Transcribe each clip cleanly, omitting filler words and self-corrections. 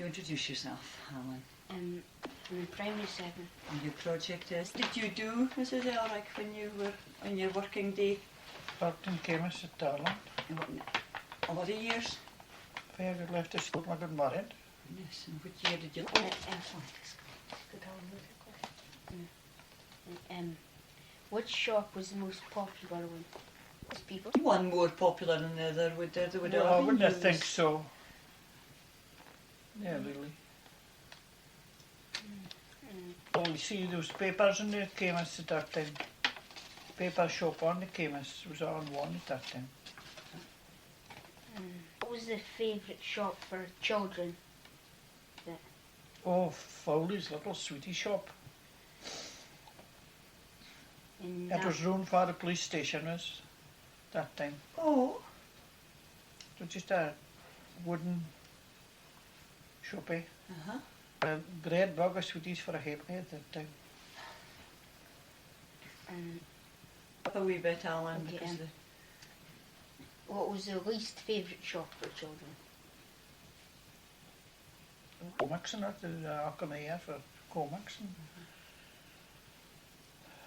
You introduce yourself, Allan. I'm in primary 7. And your project is, did you do, Mrs. Elric, when you were on your working day? Worked in chemist at Tarland. A lot of years? 5 years left of school, my good married. Yes, and which year did you... Which shop was the most popular one? With people? One more popular than the other, would there? Would No, I wouldn't think so. Yeah, really. Well, you see, there was papers in the chemist at that time. Paper shop on the chemist was on one at that time. What was the favourite shop for children? Oh, Foley's little sweetie shop. It was run for the police station was that time. Oh. It was just a wooden shoppy. A great bag of sweeties for a halfpenny at that time. Up a wee bit, Allan. Okay, Because what was the least favourite shop for children? Comics and that, the Alchemy for comics. And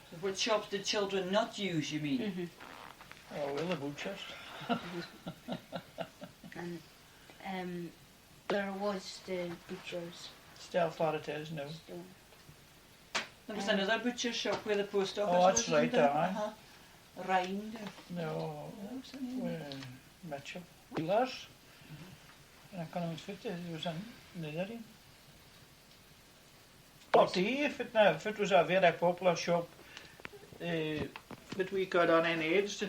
so what shops did children not use, you mean? oh, well, the butchers. And there was the butchers. Still thought it is now. There was another butcher shop where the post office Oh, was. that's right, aye. Rind. No, Mitchell. Wheelers. And I can't fit it, it was another one. I'll tell you, if it was a very popular shop, that we got on an age,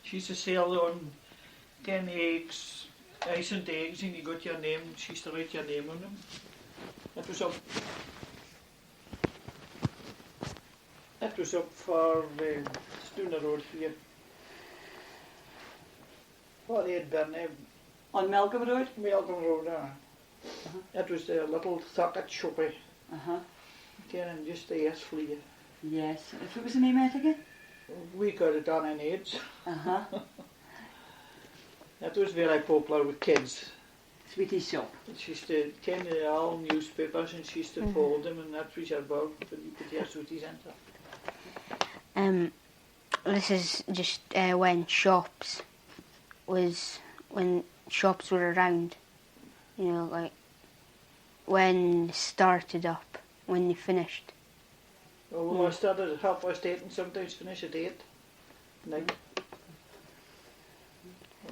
she used to sell on 10 eggs, ice and eggs, and you got your name, she used to write your name on them. That was up for Stooner Road here. For the Burnham. On Melcombe Road? Melcombe Road, That was the little socket shoppy. And just the S flea. Yes. If it was the name of it again? We got it on an age. That was very popular with kids. Sweetie shop. She used to take all newspapers and she used to fold them, and that was your bag, but you put your sweeties into. This is just when shops were around, you know, like when they started up, when they finished. Oh, well, I started at 8:30 and sometimes finish at 8 night.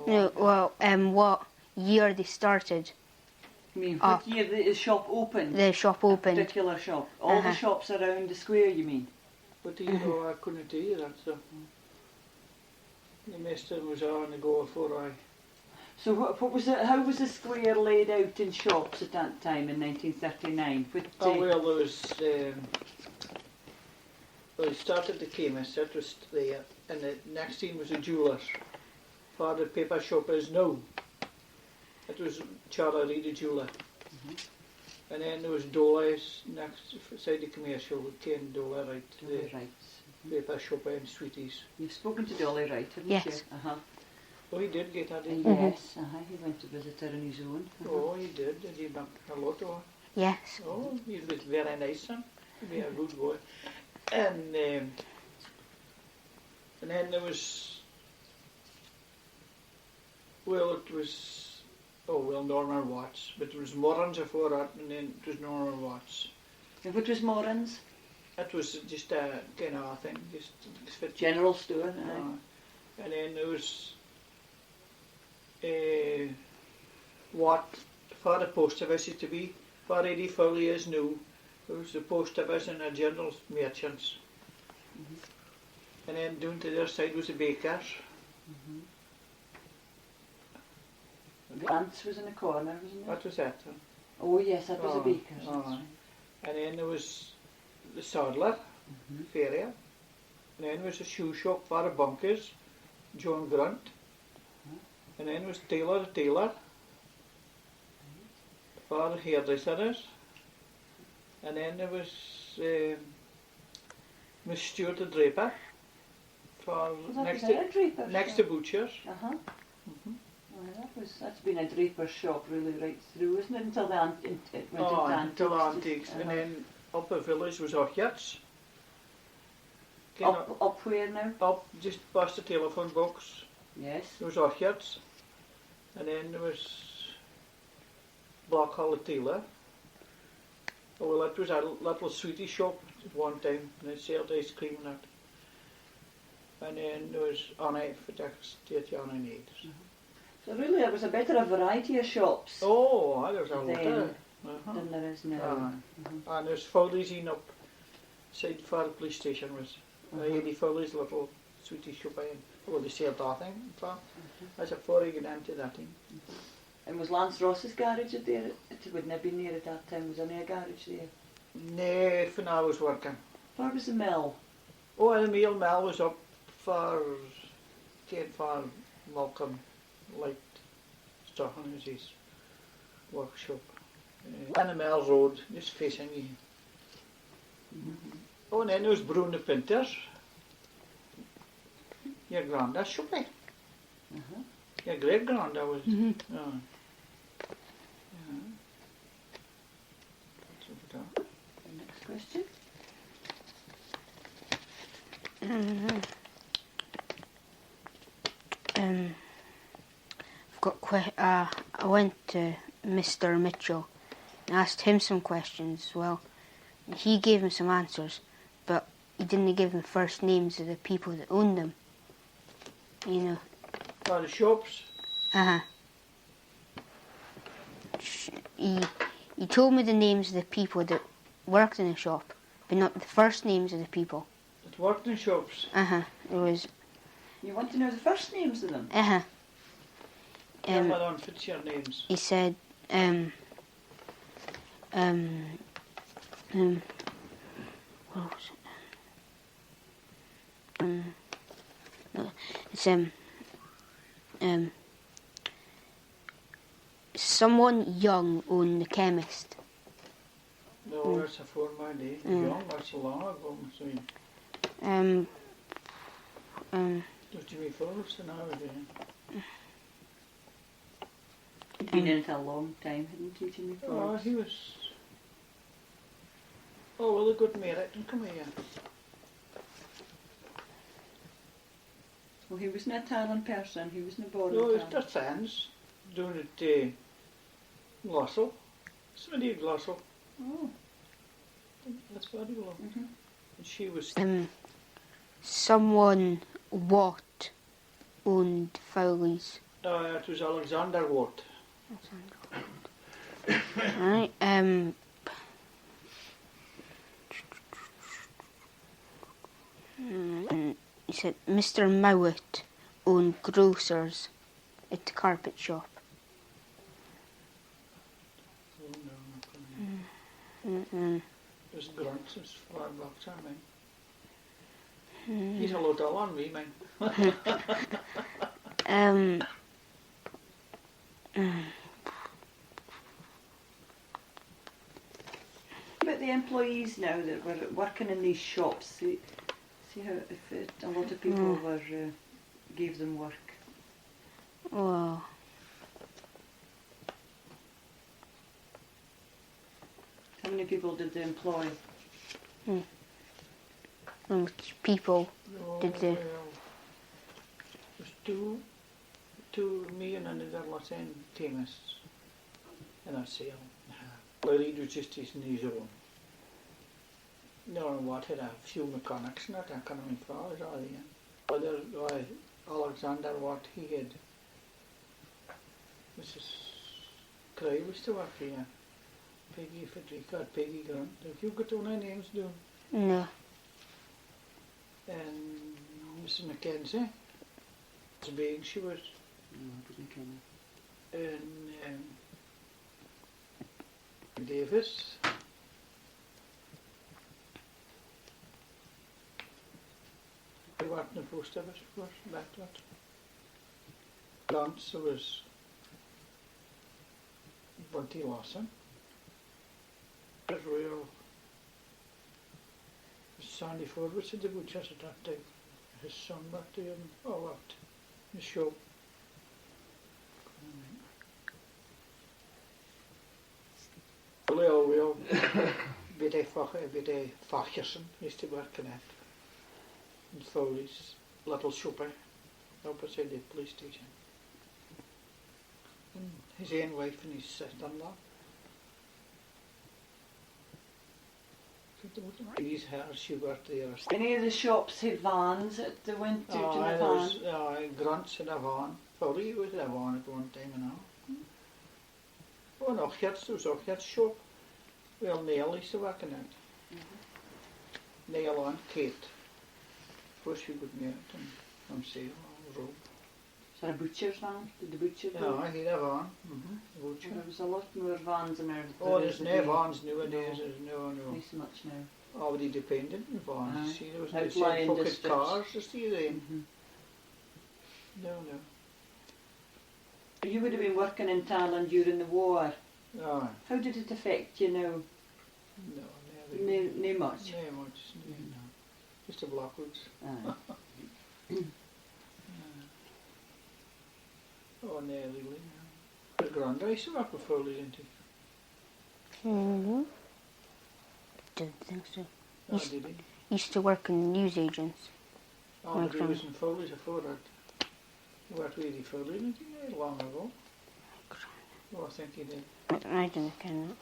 No, well, what year they started? You mean what year the shop opened? The shop opened. A particular shop. All the shops around the square, you mean? But you know, I couldn't tell you that, so. The master was on the go before I. So what was it? How was the square laid out in shops at that time in 1939? Oh well, there was. Well, it started the chemist. That was there, and the next thing was the jewellers. For the paper shop is now. It was Charlie the jeweller. And then there was Dolly's next beside the commercial. Came Dolly right. Dolly Wright. Paper shop and sweeties. You've spoken to Dolly Wright, haven't yes. you? Oh, he did get that. Yes, he went to visit her on his own. Oh, he did. Did he make a lot of her? Yes. Oh, he was very nice, son. He'd be a good boy. And then there was, well, it was, Norman Watts, but there was Moran's before that, and then it was Norman Watts. And what was Moran's? That was just a kind of thing, just fit. General store, And then there was what for the post office used to be, for 84 years new. There was the post office and the general merchants. And then down to the other side was the bakers. The Ants was in the corner, wasn't it? What was that? Oh yes, that was a baker's. And then there was the saddler, farrier. And then there was a shoe shop for the bunkers, John Grunt. And then was tailor, for the hairdressers. And then there was Miss Stewart the draper, for next to butchers. that's been a draper's shop really right through, isn't it? Until the it went Oh, into until antiques. antiques. And Uh-huh. then up the village was Orchards. Up where now? Up just past the telephone box. Yes. There was Orchards. And then there was Black Hall Taylor. Oh, well, that was a little sweetie shop at one time, and they sold ice cream and that. And then there was Anna for the state Anna needs. So really there was a better a variety of shops Oh, there was a lot then of than there is now. And there's Foley's in up side far police station was Eddie Foley's little sweetie shop in. Well, they sold that thing, in fact. That's a 40 get empty that thing. And was Lance Ross's garage there? It wouldn't have been near at that time. Was there any garage there? No, for now I was working. Where was the mill? Oh, and the meal mill was up for Malcolm Light Stockton is his workshop. And the mill road, just facing me. Oh, and then there was Bruno Pinters. Your granddad shop, eh? Your great granddad was. Mhm. Yeah. That's over there. The next question. I've got I went to Mr. Mitchell and asked him some questions as well. He gave me some answers, but he didn't give me first names of the people that owned them. You know. Oh, the shops. He told me the names of the people that worked in the shop, but not the first names of the people. It worked in shops. There was. You want to know the first names of them? Well, fits your names. He said, what was it? No, it's someone young owned the chemist. No, that's a former day. Young, that's a long ago. So, was Jimmy Phillips and I was there. He'd been in it a long time, hadn't he, Jimmy Oh, Forbes? he was. Oh, well, a good merit and come here. Well, he wasn't a Tarland person, he wasn't born in No, it's Tarland. their friends doing it Glossel. Somebody at Glossel. Oh. That's what he was. And she was. Someone Watt owned Fowley's. It was Alexander Watt. Right. He said Mr. Mowat owned grocers at the carpet shop. Oh, no, not gonna. There's grunts as far back as mine. He's a lot taller than me, man. But the employees now that were working in these shops, see how a lot of people were gave them work. Well, How many people did they employ? which people did they? Well, there's two, me and another lot in chemists in a sale. Larry was just his own. No, what had a few mechanics and that kind of influence all the other guy, Alexander Watt, he had Mrs. Cray was to work here. Peggy Federica, Peggy Grant. Have you got all their names down? No. And Mrs. Mackenzie. As big she was. No, I didn't ken And Davis. They worked in the post office, of course, back to it. Lance, there was Bunty Lawson. There's real Sandy Ford was at the butcher's at that time. His son worked there and all worked in the shop. Well, bij de Vachersen used to work in it. In Foley's little shopper opposite the police station. And his own wife and his sister-in-law. These her, she worked there. Any of the shops had vans that they went to in the van? Grants in a van. Foley was in a van at one time and all. Oh, and Ochjats, there was Ochjats shop. Well, Neil used to work in it. Neil and Kate. First we would meet and see on the road. Is there a butcher's van? Did the butcher Yeah, I had a van. Butcher. There was a lot more vans in there. Oh, there's no vans nowadays. There's no. Not so much now. Already dependent on vans. Aye. See, there was Outlying no pocket districts. cars, you see them. No. You would have been working in Tarland during the war. Aye. How did it affect you now? No, No much. no much. No. Just a Blackwoods. Aye. Oh, no, really. No. The grand used to work with Foley, didn't he? Don't think so. Oh, did he? Used to work in news agents. Oh, but he was in Foley's before that. He worked with Eddie Foley, didn't he? Long ago. Oh, I think he did. I don't know.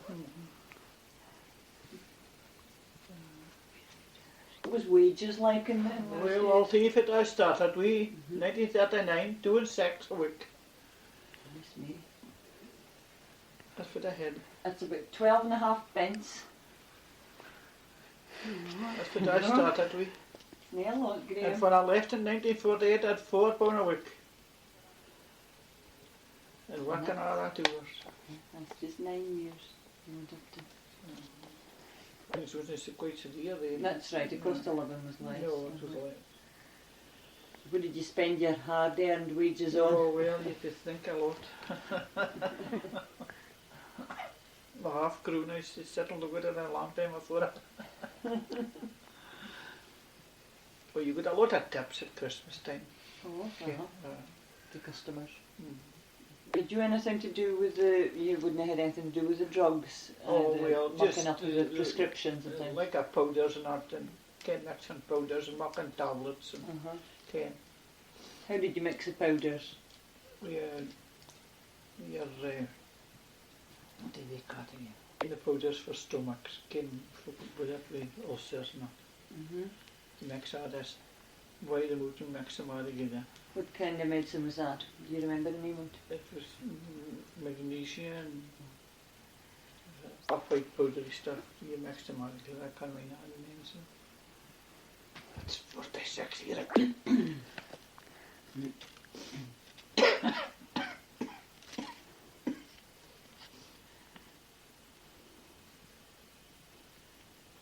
What was wages like in those Well, I'll days? tell you if it I started, 1939, 2 and 6 a week. Goodness me. That's what I had. That's about 12.5 pence. That's what I started with. Nail lot, And Graham. when I left in 1948, I had £4 a week. And working all that hours. That's just 9 years. You would have to- It was quite severe then. That's right, the cost of living was less. No, it was like, What did you spend your hard-earned wages on? oh well, you could think a lot. My half crew now settled with it a long time before it. Well, you got a lot of tips at Christmas time. Oh, Yeah. the customers. Mm. Did you anything to do with you wouldn't have had anything to do with the drugs? Oh, the well, mucking just up with the prescriptions and things? like powders and that, and can mixing powders and mucking tablets and Uh-huh. can. How did you mix the powders? What did they cut again? The powders for stomachs, can with it with ulcers and that. Mix all this, boil them out and mix them all together. What kind of medicine was that? Do you remember the name of it? It was magnesia and white powdery stuff. You mix them all together. I can't remember the names. It's 46 years.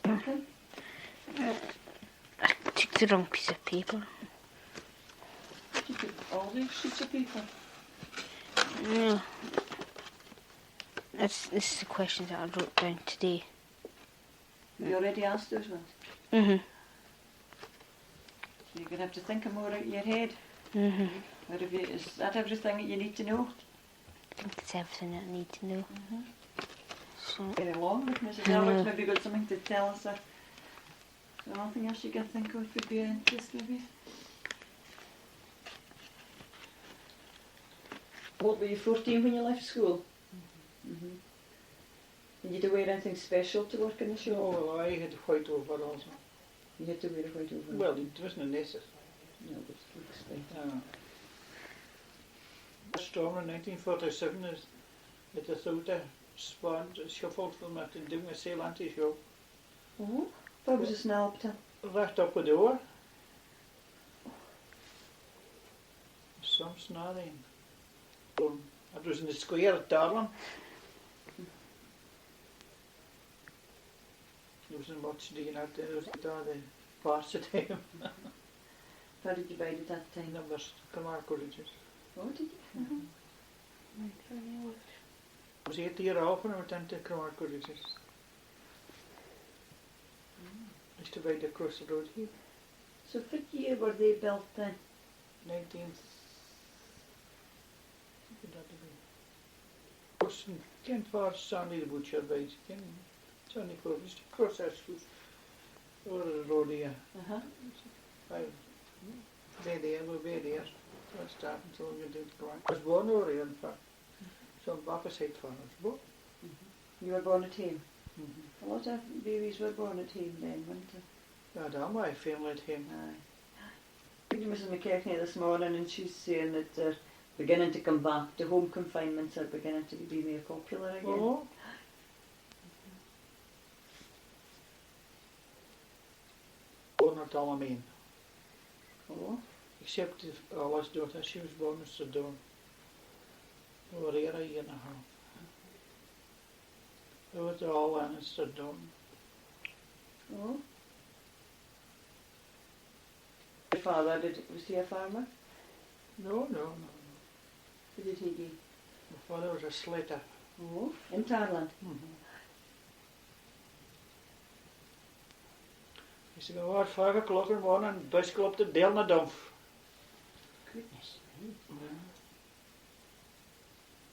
Okay. I took the wrong piece of paper. You took all these sheets of paper. No. This is the questions that I wrote down today. You already asked those ones. So You're going to have to think of more out of your head. Or is that everything that you need to know? I think it's everything that I need to know. So, Very long with Mrs. Elliot. Maybe got something to tell us. Or anything else you can think of would be of interest, maybe? What, were you 14 when you left school? Did you do wear anything special to work in the shop? Oh, I had white overalls. You had to wear a white overall. Well, it wasn't necessary. No, but it looks fine. Storm in 1947 is it a sort of spawned shuffled from it and doing a sail anti-show. Oh, that was a snap to. Right up the door. Some snaring. It was in the square at Tarland. There wasn't much doing out there. It was the parts of time. How did you buy it at that time? That was Camargue Colleges. Oh, did you? I was 8 years old when I went into Camargue Colleges. I used to buy across the road here. So what year were they built then? 19th. was kind for Sandy the butcher, right? Johnny Club, just across our schools. Over the road here. We're there. So I started until we did go on. I was born over here, in fact. So I'm back aside for us. You were born at home? A lot of babies were born at home then, weren't they? Yeah, that's my family at home. Aye. Mrs McKechnie this morning, and she's saying that they're beginning to come back. The home confinements are beginning to be more popular again. Oh. Born at Allan. Oh. Except if Allah's daughter, she was born in Sudan. Over here a year and a half. It was all in Sudan. Oh. Your father, was he a farmer? No. What did he do? My father was a slater. Oh. In Tarland? He used to go out 5 o'clock in the morning and bicycle up to Dale na Dump. Goodness me.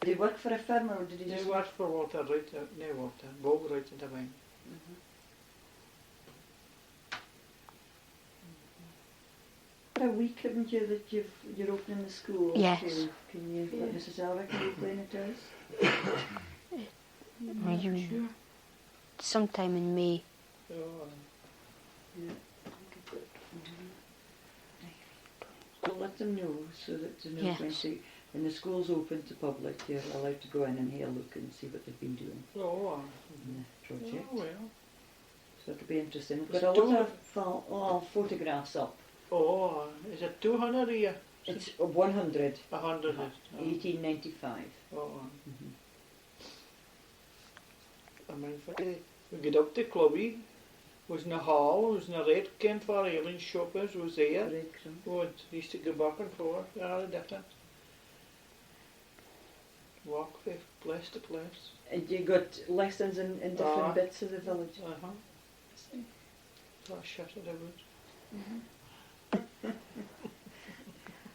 Did he work for a firm or did he just... He worked for Walter Wright, Bob Wright in the mine. For a week, haven't you, that you're opening the school? Yes. So can you, Mrs. Alva, can you explain it to us? Sure. Sometime in May. So, Yeah. Well, let them know so that they know when the school's open to public, you're allowed to go in and have a look and see what they've been doing in the project. well. So it'll be interesting. We've It's got a lot of photographs up. Oh, is it 200 a year? It's 100. 100 is. 1895. Oh. I mean, we get up to Clubby, was in the hall, was in the red Kent for Alien shoppers, was there. Oh, used to go back and forth, different. Walk from place to place. And you got lessons in different bits of the village? So I shut it out.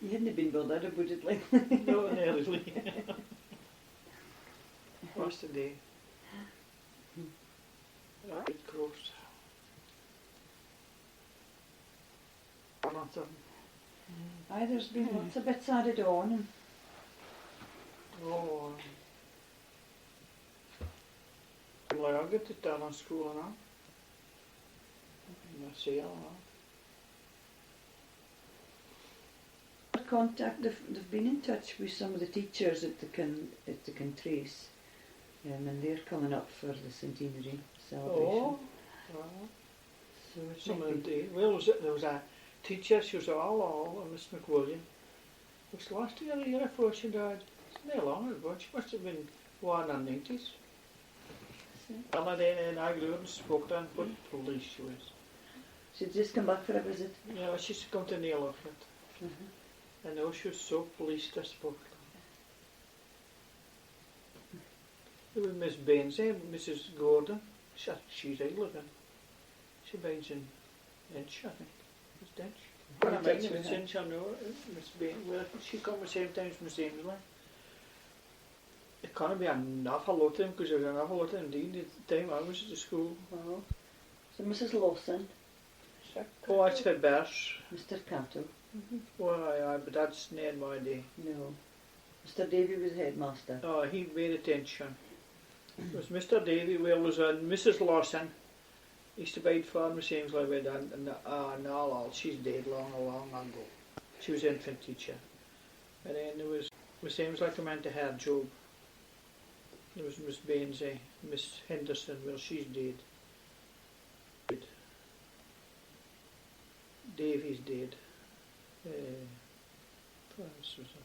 You hadn't been bothered about it lately. No, not really. What's the day? Right, close. Nothing. Aye, there's been lots of bits added on. And Oh. Well, I get it done on school now. I see it now. contact, they've been in touch with some of the teachers that they can trace. And they're coming up for the Centenary celebration. Oh. So it Some might of be- the, well, there was a teacher, she was all Miss McWilliam. It was last year, the year before she died. It's not long ago, she must have been 190s. And then I grew up and spoke to her and put police she was. She'd just come back for a visit. Yeah, she's come to Neil of it. I know she was so pleased I spoke to her. There was Miss Baines, Mrs. Gordon. She's living. She bides in Inch, I think. Miss Dench. You're in I touch met with Miss her? Inch, I know Miss Baines. Well, she come the same time as Miss Ainsley. It can't be an awful lot of them because there's an awful lot of them indeed at the time I was at the school. Oh. So Mrs. Lawson, Oh, that's for Bears. Mr. Cato. Oh, aye, but that's not in my day. No. Mr. Davy was headmaster. Oh, he paid attention. It was Mr. Davy, well, was Mrs. Lawson. Used to bide for Miss Ainsley with and she's dead long ago. She was infant teacher. And then there was Miss Ainsley come into her job. There was Miss Baines, Miss Henderson, well, she's dead. Davy's dead. What else was there?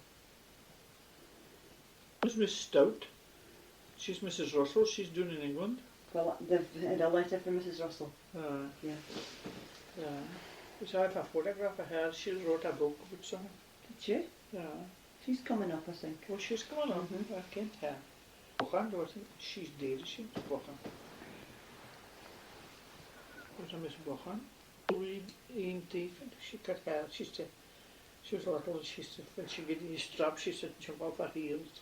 There's Miss Stout. She's Mrs. Russell. She's doing in England. Well, they've had a letter from Mrs. Russell. Yeah. So I have a photograph of her. She wrote a book about something. Did she? Yeah. She's coming up, I think. Well, she's coming on. I can't tell. Bohan, I think she's dead. She's Bohan. There's a Miss Bohan. She cut hair. She was little. When she get these straps, she said jump off her heels.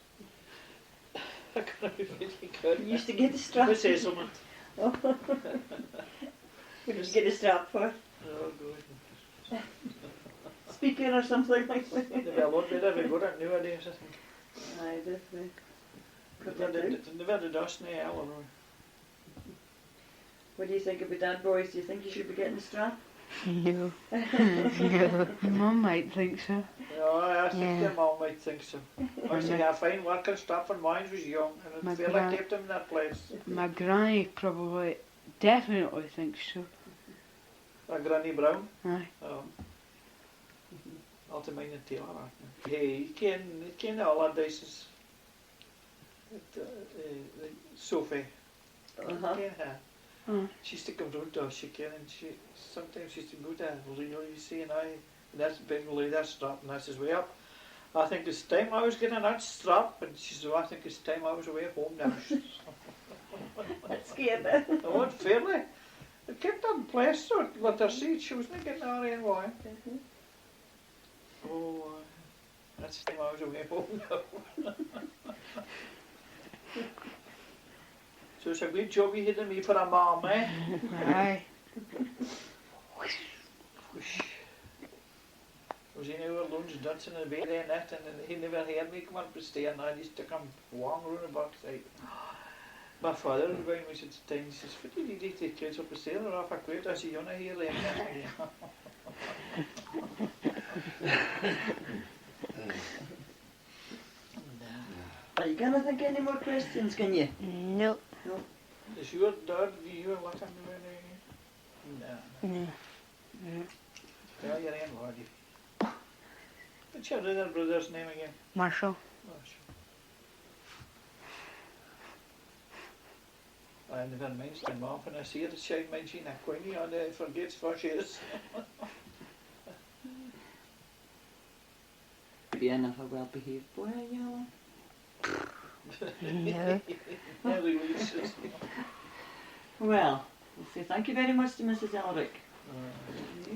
I can't be really good. You used to get the strap. Let's say something. What did you get the strap for? Oh, good. Speaker or something like that? They'd be a lot better if we got it nowadays, I think. Aye, definitely. They've had the dust in the hell. What do you think about that, boys? Do you think you should be getting the strap? No. No. Mum might think so. No, I think your mum might think so. I was thinking, I find working strap when mine was young, and My I feel like gran- kept him in that place. My granny probably definitely thinks so. A Granny Brown. Aye. Altijd mijn Taylor. Hey, ik ken alle deze Sophie. Uh-huh. She used to come round to us, she can, and sometimes she used to go to Leo, you see, and that's big lay that strap, and I says, way up. I think it's time I was getting that strap, and she says, I think it's time I was away home now. That's scared her. I went fairly. It kept that in place, so let her see, she was not getting her in wine. Oh, that's the time I was away home now. So it's a good job you hit me for a mom, eh? Aye. Whoosh. Was in our lunch dancing in the bed and that, and he never heard me come up the stair, and I used to come wang round the backside. My father was going, we said, he says, what did you do to the kids up the stair? Or off I quit, I said, you're not here then. Are you gonna think any more questions, can you? No. No. Is your dad, do you let him do anything? No. No. Tell your aunt, Lordy. What's your other brother's name again? Marshall. Marshall. I never mind my mom when I see her, she might see a Queenie and I forgets what she is. Be enough a well-behaved boy, you know. No. Nearly leases. Well, we'll say thank you very much to Mrs. Elric. Uh,